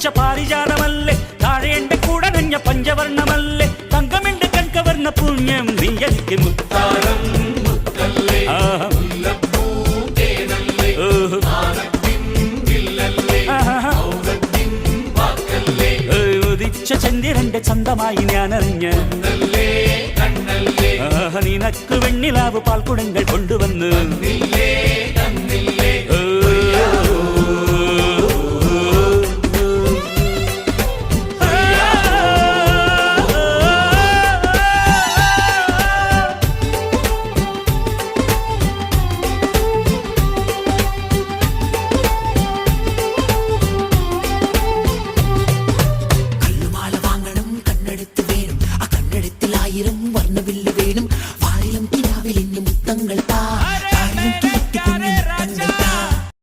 പൂച്ച പാരിജാതമല്ലേ താഴെ എന്റെ കൂടെ നഞ്ഞ പഞ്ചവർണ്ണമല്ലേ തങ്കമെന്റെ കൺകവർണ്ണ പുണ്യം നീ എനിക്ക് മുത്താരം ഉദിച്ച ചന്ദ്രന്റെ ചന്തമായി ഞാനറിഞ്ഞ നിനക്ക് വെണ്ണിലാവ് പാൽക്കുടങ്ങൾ കൊണ്ടുവന്ന്